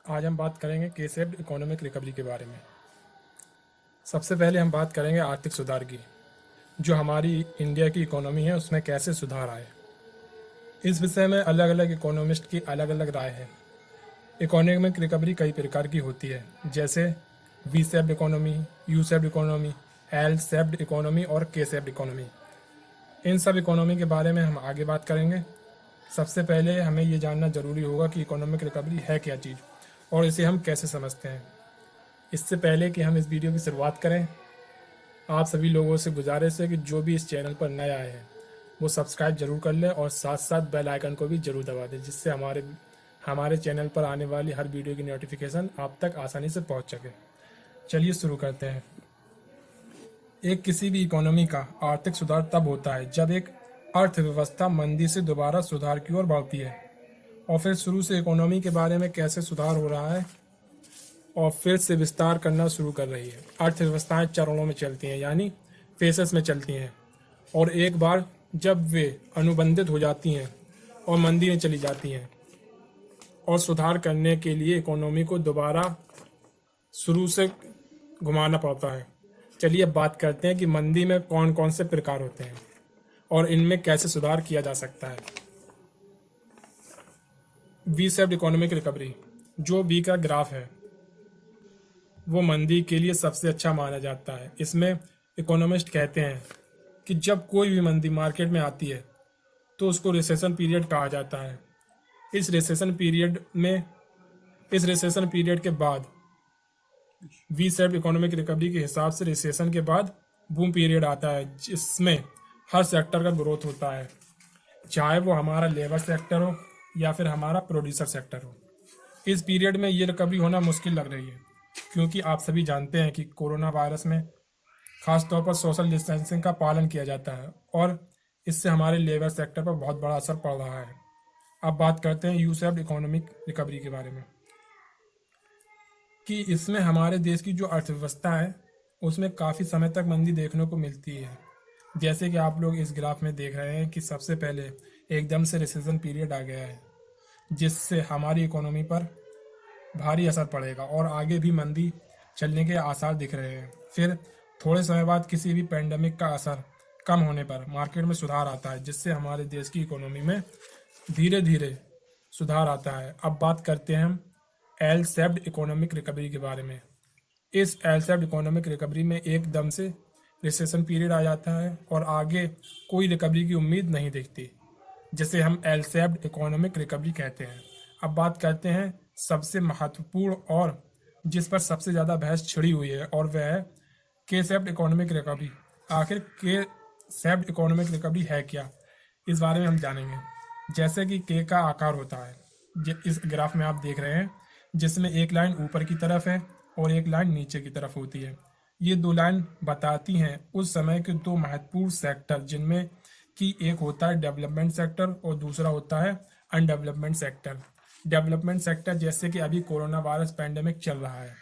आज हम बात करेंगे के शेप्ड इकोनॉमिक रिकवरी के बारे में। सबसे पहले हम बात करेंगे आर्थिक सुधार की, जो हमारी इंडिया की इकोनॉमी है उसमें कैसे सुधार आए। इस विषय में अलग अलग इकोनॉमिस्ट की अलग अलग राय है। इकोनॉमिक रिकवरी कई प्रकार की होती है, जैसे V shaped economy, U shaped economy, L shaped economy और के शेप्ड इकोनॉमी। इन सब इकोनॉमी के बारे में हम आगे बात करेंगे। सबसे पहले हमें ये जानना ज़रूरी होगा कि इकोनॉमिक रिकवरी है क्या चीज़ और इसे हम कैसे समझते हैं। इससे पहले कि हम इस वीडियो की शुरुआत करें, आप सभी लोगों से गुजारिश है कि जो भी इस चैनल पर नया आए हैं वो सब्सक्राइब जरूर कर लें और साथ साथ बेल आइकन को भी जरूर दबा दें, जिससे हमारे चैनल पर आने वाली हर वीडियो की नोटिफिकेशन आप तक आसानी से पहुंच सके। चलिए शुरू करते हैं। एक किसी भी इकोनॉमी का आर्थिक सुधार तब होता है जब एक अर्थव्यवस्था मंदी से दोबारा सुधार की ओर बढ़ती है। और फिर शुरू से इकोनॉमी के बारे में कैसे सुधार हो रहा है और फिर से विस्तार करना शुरू कर रही है। अर्थव्यवस्थाएं चरणों में चलती हैं, यानी फेसेस में चलती हैं, और एक बार जब वे अनुबंधित हो जाती हैं और मंदी में चली जाती हैं और सुधार करने के लिए इकोनॉमी को दोबारा शुरू से घुमाना पड़ता है। चलिए अब बात करते हैं कि मंदी में कौन कौन से प्रकार होते हैं और इनमें कैसे सुधार किया जा सकता है। वी शेप्ड इकोनॉमिक रिकवरी, जो वी का ग्राफ है वो मंदी के लिए सबसे अच्छा माना जाता है। इसमें इकोनॉमिस्ट कहते हैं कि जब कोई भी मंदी मार्केट में आती है तो उसको रिसेशन पीरियड कहा जाता है। इस रिसेशन पीरियड के बाद वी शेप्ड इकोनॉमिक रिकवरी के हिसाब से रिसेशन के बाद बूम पीरियड आता है, जिसमें हर सेक्टर का ग्रोथ होता है, चाहे वो हमारा लेबर सेक्टर हो या फिर हमारा प्रोड्यूसर सेक्टर हो। इस पीरियड में ये रिकवरी होना मुश्किल लग रही है, क्योंकि आप सभी जानते हैं कि कोरोना वायरस में खास तौर पर सोशल डिस्टेंसिंग का पालन किया जाता है और इससे हमारे लेबर सेक्टर पर बहुत बड़ा असर पड़ रहा है। अब बात करते हैं यू शेप्ड इकोनॉमिक रिकवरी के बारे में, कि इसमें हमारे देश की जो अर्थव्यवस्था है उसमें काफ़ी समय तक मंदी देखने को मिलती है। जैसे कि आप लोग इस ग्राफ में देख रहे हैं कि सबसे पहले एकदम से रिसेशन पीरियड आ गया है, जिससे हमारी इकोनॉमी पर भारी असर पड़ेगा और आगे भी मंदी चलने के आसार दिख रहे हैं। फिर थोड़े समय बाद किसी भी पेंडेमिक का असर कम होने पर मार्केट में सुधार आता है, जिससे हमारे देश की इकोनॉमी में धीरे धीरे सुधार आता है। अब बात करते हैं हम एल शेप्ड इकोनॉमिक रिकवरी के बारे में। इस एल शेप्ड इकोनॉमिक रिकवरी में एकदम से रिसेशन पीरियड आ जाता है और आगे कोई रिकवरी की उम्मीद नहीं दिखती, जिसे हम एल शेप्ड इकोनॉमिक रिकवरी कहते हैं। अब बात करते हैं सबसे महत्वपूर्ण और जिस पर सबसे ज़्यादा बहस छिड़ी हुई है, और वह है के शेप्ड इकोनॉमिक रिकवरी। आखिर के शेप्ड इकोनॉमिक रिकवरी है क्या, इस बारे में हम जानेंगे। जैसे कि के का आकार होता है, इस ग्राफ में आप देख रहे हैं, जिसमें एक लाइन ऊपर की तरफ है और एक लाइन नीचे की तरफ होती है। ये दो लाइन बताती हैं उस समय के दो महत्वपूर्ण सेक्टर, जिनमें कि एक होता है डेवलपमेंट सेक्टर और दूसरा होता है अनडेवलपमेंट सेक्टर। डेवलपमेंट सेक्टर जैसे कि अभी कोरोना वायरस पैंडेमिक चल रहा है,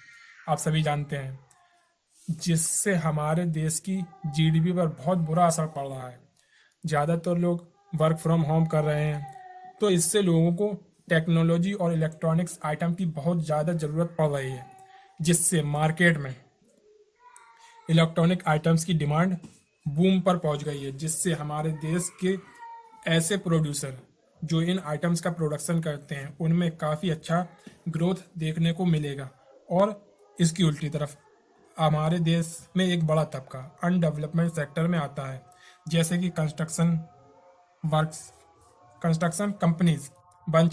आप सभी जानते हैं, जिससे हमारे देश की जीडीपी पर बहुत बुरा असर पड़ रहा है। ज़्यादातर लोग वर्क फ्रॉम होम कर रहे हैं, तो इससे लोगों को टेक्नोलॉजी और इलेक्ट्रॉनिक्स आइटम की बहुत ज़्यादा ज़रूरत पड़ रही है, जिससे मार्केट में इलेक्ट्रॉनिक आइटम्स की डिमांड बूम पर पहुंच गई है, जिससे हमारे देश के ऐसे प्रोड्यूसर जो इन आइटम्स का प्रोडक्शन करते हैं उनमें काफ़ी अच्छा ग्रोथ देखने को मिलेगा। और इसकी उल्टी तरफ हमारे देश में एक बड़ा तबका अनडेवलपमेंट सेक्टर में आता है, जैसे कि कंस्ट्रक्शन कंपनीज बन